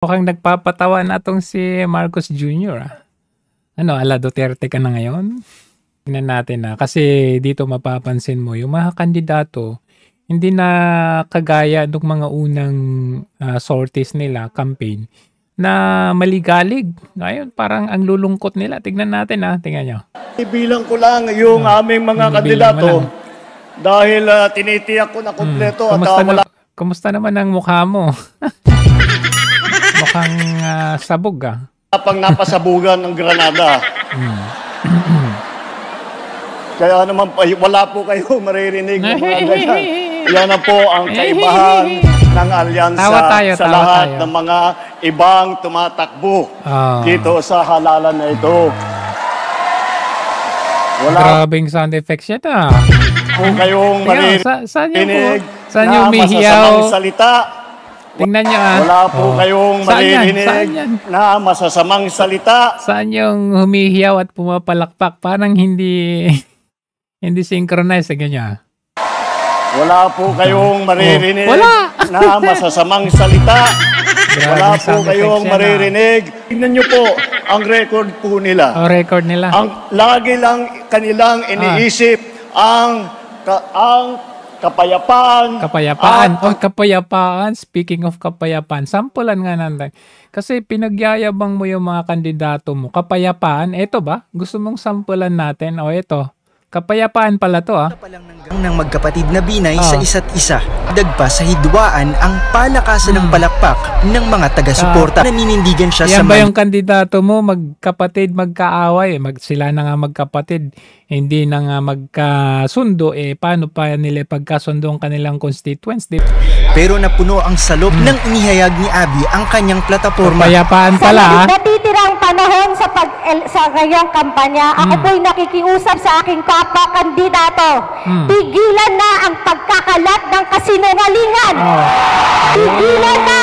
Mukhang nagpapatawa na 'tong si Marcos Jr. Ano, ala Duterte ka na ngayon? Tingnan natin kasi dito mapapansin mo yung mga kandidato hindi na kagaya nung mga unang sorties nila, campaign, na maligalig. Ngayon parang ang lulungkot nila. Tignan natin tingnan nyo. Ibilang ko lang yung aming mga kandidato dahil tinitiyak ko na kumpleto at wala. Kumusta naman ang mukha mo? Mukhang sabog Pang napasabugan ng Granada. Kaya naman wala po kayo maririnig ng mga ganyan. Yan na po ang kaibahan ng alyansa sa lahat ng mga ibang tumatakbo dito sa halalan na ito. Grabing sound effects yan po kayong maririnig na masasamang salita. Tingnan nyo Wala po kayong maririnig na masasamang salita. Saan yung humihiyaw at pumapalakpak? Parang hindi synchronized. Ganyan. Wala po kayong maririnig na masasamang salita. Wala po kayong maririnig. Tingnan nyo po ang record po nila. Record nila. Ang lagi lang kanilang iniisip ang kapayapaan. Kapayapaan. Speaking of kapayapaan, sampulan nga natin. Kasi pinagyayabang mo yung mga kandidato mo. Kapayapaan, eto ba? Gusto mong sampulan natin? Eto. Kapayapaan pala to ng magkapatid na Binay sa isa't isa. Dagpa sa hidwaan ang palakasan ng palakpak ng mga taga-suporta. Naninindigan siya yan ba yung kandidato mo? Magkapatid, magkaaway. Sila na nga magkapatid. Hindi na nga magkasundo. Paano pa nila pagkasundo ang kanilang constituents? Pero napuno ang salop ng inihayag ni Abby ang kanyang plataforma. Kapayapaan pala natitirang panahon sa ngayong kampanya, ako po'y nakikiusap sa aking kapwa-kandidato. Tigilan na ang pagkakalat ng kasinungalingan. Tigilan na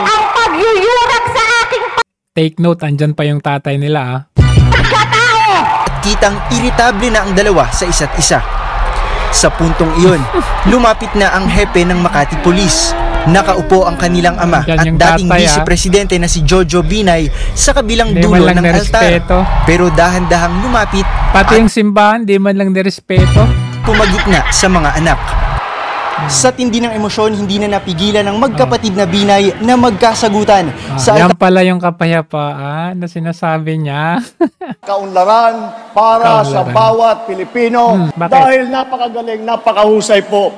ang pagyuyurak sa aking take note, andyan pa yung tatay nila pagkatao. At kitang iritable na ang dalawa sa isa't isa. Sa puntong iyon, lumapit na ang hepe ng Makati Police. Nakaupo ang kanilang ama at dating vice-presidente na si Jojo Binay sa kabilang dulo ng altar. Pero dahan-dahang lumapit. Pati yung simbahan, di man lang nirespeto. Pumagitna sa mga anak. Sa tindi ng emosyon, hindi na napigilan ng magkapatid na Binay na magkasagutan. Yan pala yung kapayapaan na sinasabi niya. Kaunlaran para sa bawat Pilipino. Dahil napakagaling, napakahusay po.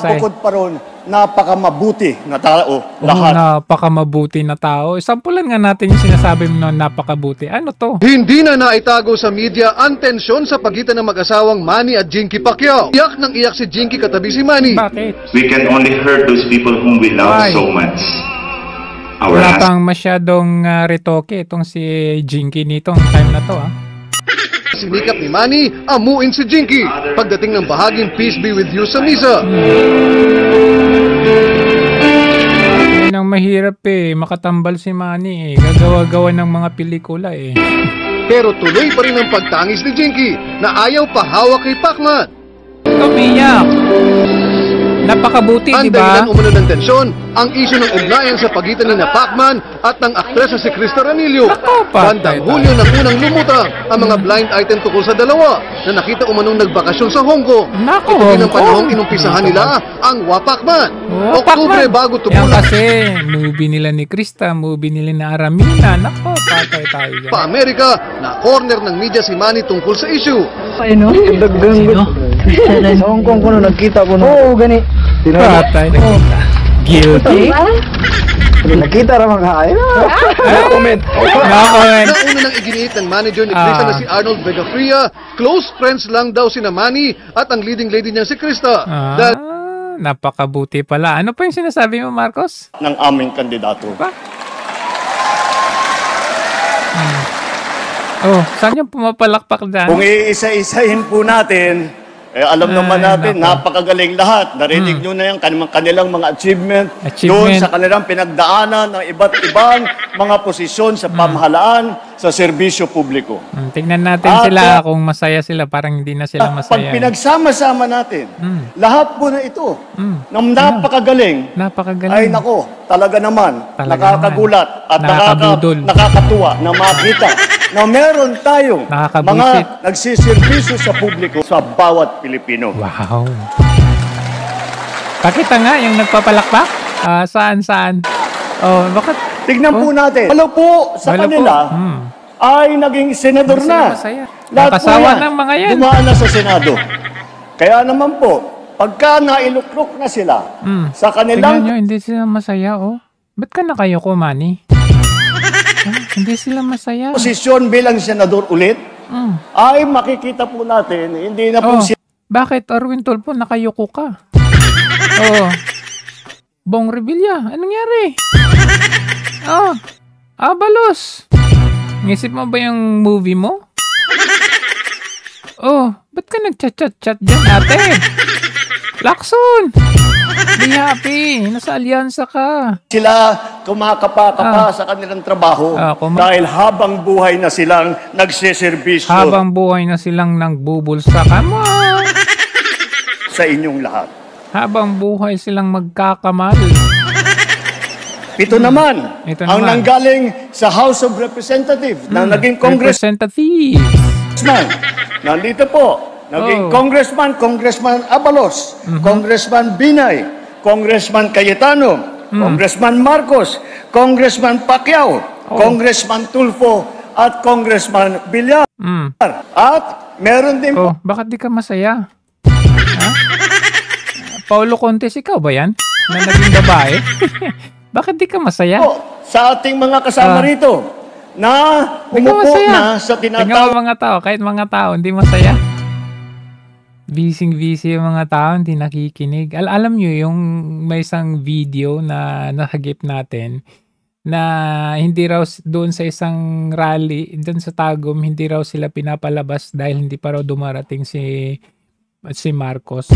Bukod pa ron, napakamabuti na tao lahat. Napakamabuti na tao. Sampulan nga natin yung sinasabi mo na napakabuti. Ano to? Hindi na naitago sa media ang tensyon sa pagitan ng mag-asawang Manny at Jinky Pacquiao. Iyak nang iyak si Jinky katabi si Manny. Bakit? We can only hurt those people whom we love so much. Wala pang masyadong retoke itong si Jinky nitong time na to Sinikap ni Manny, amuin si Jinky. Pagdating ng bahaging Peace Be With You sa misa. Yan ang mahirap makatambal si Manny Gagawa-gawa ng mga pelikula Pero tuloy pa rin ang pagtangis ni Jinky na ayaw pahawak kay Pacman. Umiyak. Napakabuti, di ba? Ang dahilan umano ng tensyon, ang isyu ng ugnayan sa pagitan ni Pacman at ng aktresa si Krista Ranillo. Bandang Hulyo nang unang lumutang ang mga blind item tungkol sa dalawa na nakita umanong nagbakasyon sa Hong Kong. Ito din ang panahong inumpisahan nila ang Wapakman. Oktubre bago tumulan. Yan kasi, movie nila ni Krista, movie nila na Aramina. Nako, patay tayo dyan. Pa-Amerika, na corner ng media si Manny tungkol sa issue. Sino? Sa Hong Kong ko nakita ko oo, gani. Patay. Guilty. Nakita ramang hain. Comment. No-comment. Nauna nang iginiit ng manager ni Krista na si Arnold Vegafria, close friends lang daw sina Manny at ang leading lady niya si Krista. Napakabuti pala. Ano pa yung sinasabi mo, Marcos? Ng aming kandidato. Saan yung pumapalakpak dyan? Kung iisa-isahin po natin alam naman natin, napakagaling lahat. Narinig nyo na yung kanilang mga achievement doon sa kanilang pinagdaanan ng iba't ibang mga posisyon sa pamahalaan, sa serbisyo publiko. Tingnan natin sila kung masaya sila, parang hindi na sila masaya. Pag pinagsama-sama natin, lahat po na ito, ng napakagaling, ay nako, talaga naman, nakakagulat at nakakatuwa na makita na meron tayong mga nagsiservisyo sa publiko sa bawat Pilipino. Wow. Pakita nga yung nagpapalakpak. Saan? Oh, bakit? Tignan po natin. Walo po sa kanila ay naging senador na. Lahat po yan, ng mga yan. dumaan na sa Senado. Kaya naman po, pagka nailuklok na sila sa kanilang... Tingnan nyo, hindi sila masaya, oh. Ba't ka na kayo kumani? Hindi sila masaya. Posisyon bilang senador ulit, ay makikita po natin, hindi na po sila... Bakit, Erwin Tulfo, nakayuko ka? Bong Revilla, anong nangyari? Abalos. Ngisip mo ba yung movie mo? Ba't ka nag-chat-chat dyan, ate? Lacson! Be happy. Nasa alyansa ka. Sila kumakapa-kapa sa kanilang trabaho dahil habang buhay na silang nagseservisyo. Habang buhay na silang nagbubulsa ka mo. Sa inyong lahat. Habang buhay silang magkakamal. Ito naman ang nanggaling sa House of Representatives na naging congressman. Nandito po. Naging Congressman Abalos, Congressman Binay, Congressman Cayetano, Congressman Marcos, Congressman Pacquiao, Congressman Tulfo, at Congressman Villar. At meron din po... Bakit di ka masaya? Paulo Contes, ikaw ba yan? Na naging babae? Bakit di ka masaya? Sa ating mga kasama rito na umupo na sa tinatawag... Tingnan mga tao, kahit mga tao, hindi masaya. Busy yung mga tao, hindi nakikinig. Alam nyo, yung may isang video na nakagip natin na hindi raw doon sa isang rally, doon sa Tagum, hindi raw sila pinapalabas dahil hindi pa raw dumarating si Marcos.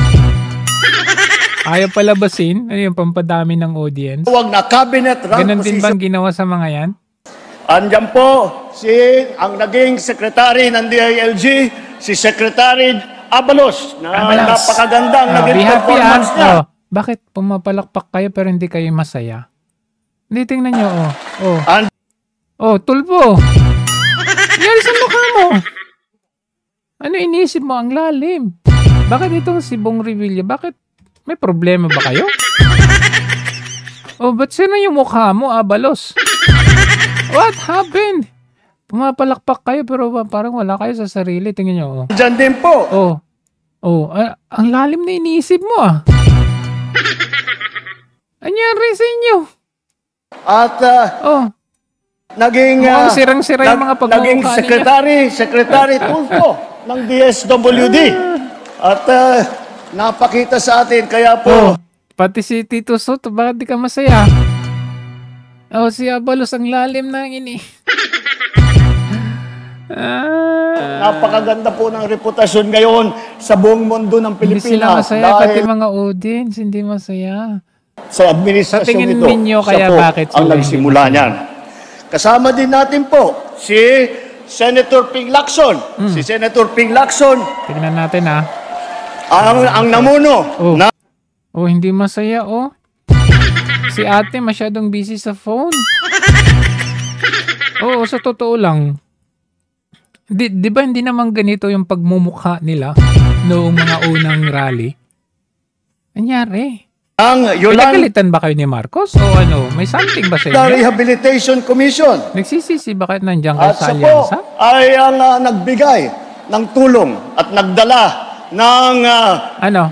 Ayaw palabasin, yung pampadami ng audience. Huwag na cabinet rank ganun din bang ginawa sa mga yan? Andyan po ang naging secretary ng DILG, si Secretary Abalos, napakagandang naging performance niya. Bakit pumapalakpak kayo pero hindi kayo masaya? Hindi, tingnan nyo, Tulfo. Yan sa mukha mo. Ano inisip mo? Ang lalim. Bakit itong si Bong Revilla? Bakit? May problema ba kayo? Ba't sino yung mukha mo, Abalos? What happened? Pumapalakpak kayo pero parang wala kayo sa sarili. Tingnan nyo. Diyan din po. Ang lalim na iniisip mo Anyari sa inyo? At naging sirang-sira yung mga pagmumukha naging Secretary Tulfo ng DSWD. At napakita sa atin kaya po. Pati si Tito Soto, bakit di ka masaya? Si Abalos, ang lalim na ini. Napakaganda po ng reputasyon ngayon sa buong mundo ng Pilipinas. Hindi sila masaya, pati mga audience, hindi masaya. Sa administrasyon ito, kaya bakit ang nagsimula niyan. Kasama din natin po si Senator Ping Lacson. Si Senator Ping Lacson. Tignan natin ang namuno. Hindi masaya Si ate masyadong busy sa phone. Sa totoo lang. Di ba hindi naman ganito yung pagmumukha nila noong mga unang rally? Anyari? Pinagalitan ba kayo ni Marcos? O may something ba sa inyo? Rehabilitation Commission. Nagsisisi ba kayo nandiyan kayo sa alyansa? Ay ang nagbigay ng tulong at nagdala ng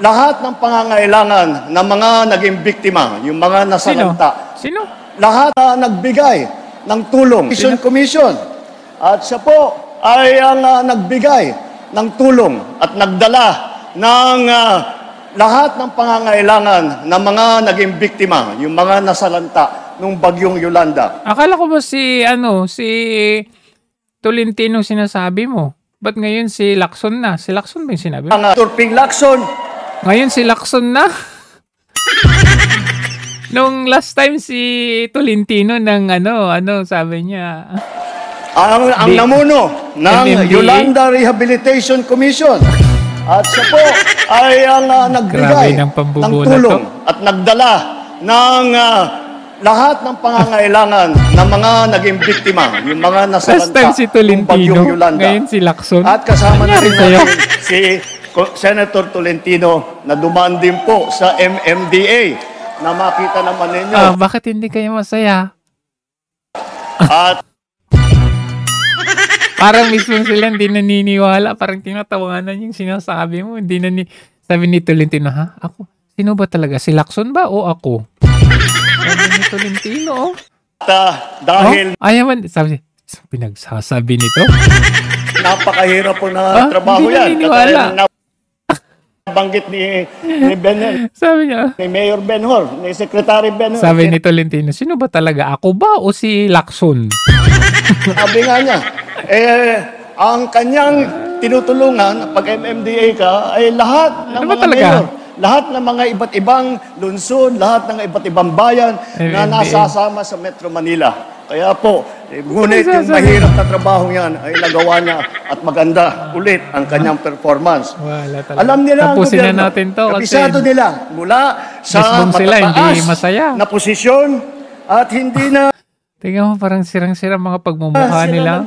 lahat ng pangangailangan ng mga naging biktima, yung mga nasalanta. Sino? Lahat nagbigay ng tulong. Commission. At siya po ay ang nagbigay ng tulong at nagdala ng lahat ng pangangailangan ng mga naging biktima, yung mga nasalanta nung bagyong Yolanda. Akala ko ba si Tolentino sinasabi mo? Ba't ngayon si Lacson na? Si Lacson ba yung sinabi? Mga Turping Lacson. Ngayon si Lacson na? Nung last time si Tolentino ng sabi niya. Ang namuno ng MMDA? Yolanda Rehabilitation Commission. At siya po ay ang nagbigay ng tulong at nagdala ng lahat ng pangangailangan ng mga naging biktima, yung mga nasalanta si ng Bagyong Yolanda. Ngayon si Lacson. At kasama na rin natin si Senator Tolentino na dumaan din po sa MMDA na makita naman ninyo. Bakit hindi kayo masaya? At parang mismo sila hindi naniniwala. Parang tinatawanan yung sinasabi mo. Sabi ni Tolentino, ha? Ako? Sino ba talaga? Si Lacson ba o ako? Sabi ni Tolentino. Dahil ayaw man. Sabi, pinagsasabi nito? Napakahirap po na trabaho yan. Hindi naniniwala. Banggit ni Ben, sabi niya, ni Mayor Benhor, ni Secretary Benhor. Sabi ni Tolentino, sino ba talaga? Ako ba o si Lacson? Sabi nga niya, ang kanyang tinutulungan pag MMDA ka ay lahat ng mga mayor, lahat ng mga iba't ibang lungsod, lahat ng iba't ibang bayan na nasasama sa Metro Manila. Kaya po, ngunit yung mahirap na trabaho yan ay nagawa niya at maganda ulit ang kanyang performance. Alam nila ang gobyerno, natin to, kabisado nila mula sa matataas na posisyon at hindi na tingnan mo parang sirang-sirang mga pagmumukha nila.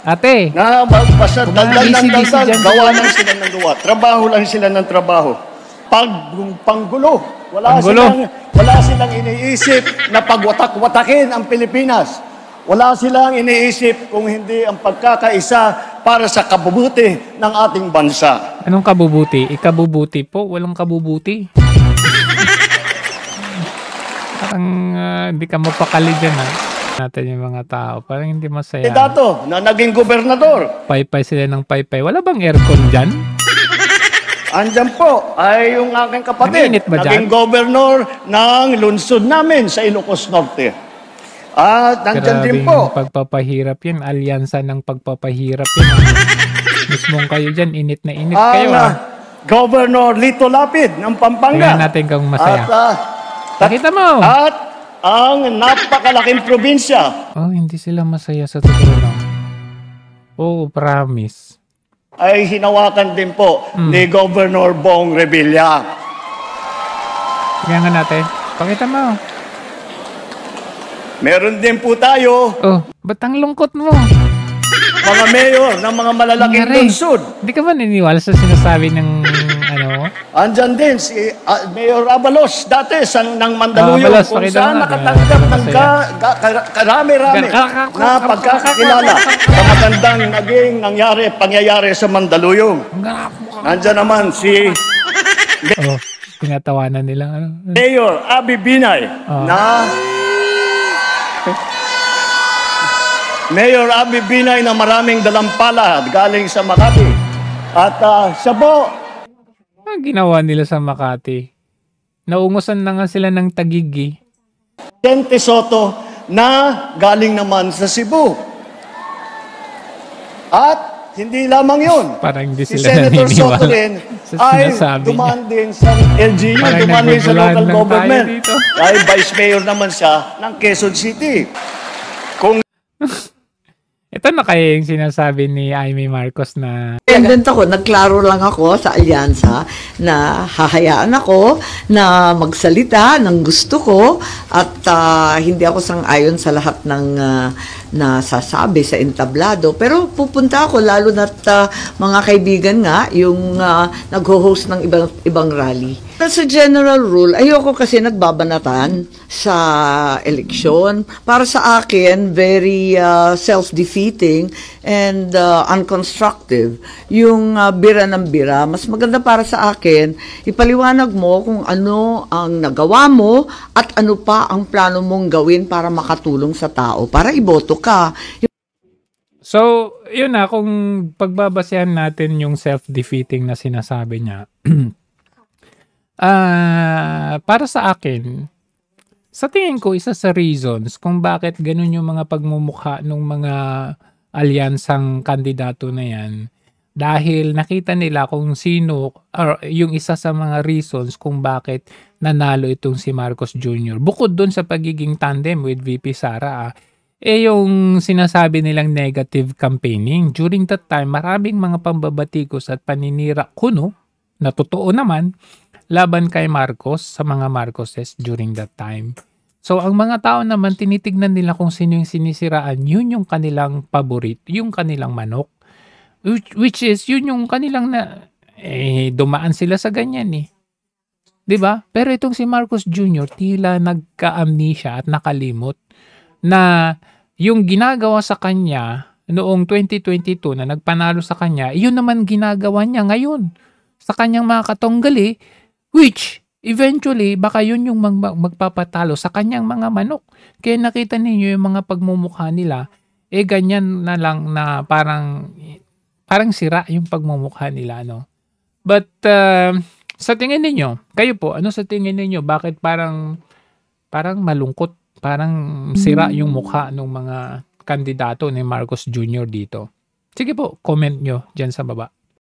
Ate! Na magbasa, daldal ng daldal, gawa lang sila ng gawa. Trabaho lang sila ng trabaho. Panggulo. Wala silang iniisip na pagwatak-watakin ang Pilipinas. Wala silang iniisip kung hindi ang pagkakaisa para sa kabubuti ng ating bansa. Anong kabubuti? Ikabubuti po? Walang kabubuti. Parang hindi ka mapakali dyan natin yung mga tao. Parang hindi masaya. Dato na naging gobernador. Paypay sila ng paypay. Wala bang aircon dyan? Andyan po ay yung aking kapatid. Naging gobernador ng lungsod namin sa Ilocos Norte. At nandyan din po. Pagpapahirap yan. Alyansa ng pagpapahirap yan. Mismong kayo dyan. Init na init kayo. Governor Lito Lapid ng Pampanga. Tingnan natin kung masaya. Pakita mo. At ang napakalaking probinsya. Hindi sila masaya sa totoo lang. Promise. Ay hinawakan din po ni Governor Bong Revilla. Tingnan nga natin. Pakita mo. Meron din po tayo. Ba't ang lungkot mo? Mga mayor ng mga malalaking lungsod. Hindi ka ba naniniwala sa sinasabi ng Andyan din si Mayor Abalos dati ng Mandaluyong kung saan nakatanggap ng karami-rami na pagkakakilala sa magandang pangyayari sa Mandaluyong. Andyan naman si tinatawanan nila Mayor Abby Binay Mayor Abby Binay na maraming dalampala galing sa Makati. At siya po ginawa nila sa Makati. Naungusan na nga sila ng Tagigi. Tente Soto na galing naman sa Cebu. At hindi lamang yun. Parang hindi si sila Senator Soto rin ay dumaan din sa LGU, dumaan din sa local government. Ay Vice Mayor naman siya ng Quezon City. Ito na kaya yung sinasabi ni Amy Marcos na independent ako, nagklaro lang ako sa alyansa na hahayaan ako na magsalita ng gusto ko at hindi ako sang-ayon sa lahat ng nasasabi sa entablado. Pero pupunta ako lalo na't mga kaibigan nga yung nag-host ng ibang rally. As a general rule, ayoko kasi nagbabanatan sa eleksyon. Para sa akin, very self-defeating and unconstructive. Yung bira ng bira, mas maganda para sa akin, ipaliwanag mo kung ano ang nagawa mo at ano pa ang plano mong gawin para makatulong sa tao, para iboto ka. So, yun kung pagbabasehan natin yung self-defeating na sinasabi niya, para sa akin, sa tingin ko, isa sa reasons kung bakit ganun yung mga pagmumukha ng mga alyansang kandidato na yan dahil nakita nila kung sino or yung isa sa mga reasons kung bakit nanalo itong si Marcos Jr. Bukod dun sa pagiging tandem with VP Sara, yung sinasabi nilang negative campaigning. During that time, maraming mga pambabatikos at paninira kuno na totoo naman laban kay Marcos sa mga Marcoses during that time. So, ang mga tao naman, tinitignan nila kung sino yung sinisiraan. Yun yung kanilang paborit, yung kanilang manok. Which is, yun yung kanilang dumaan sila sa ganyan eh. 'Di ba? Pero itong si Marcos Jr. tila nagka-amnesia at nakalimot na yung ginagawa sa kanya noong 2022 na nagpanalo sa kanya, yun naman ginagawa niya ngayon sa kanyang mga katonggali, which eventually baka yun yung magpapatalo sa kanyang mga manok. Kaya nakita ninyo yung mga pagmumukha nila, ganyan na lang na parang sira yung pagmumukha nila, no? But sa tingin ninyo, kayo po, ano sa tingin ninyo? Bakit parang malungkot, parang sira yung mukha ng mga kandidato ni Marcos Jr. dito? Sige po, comment nyo dyan sa baba.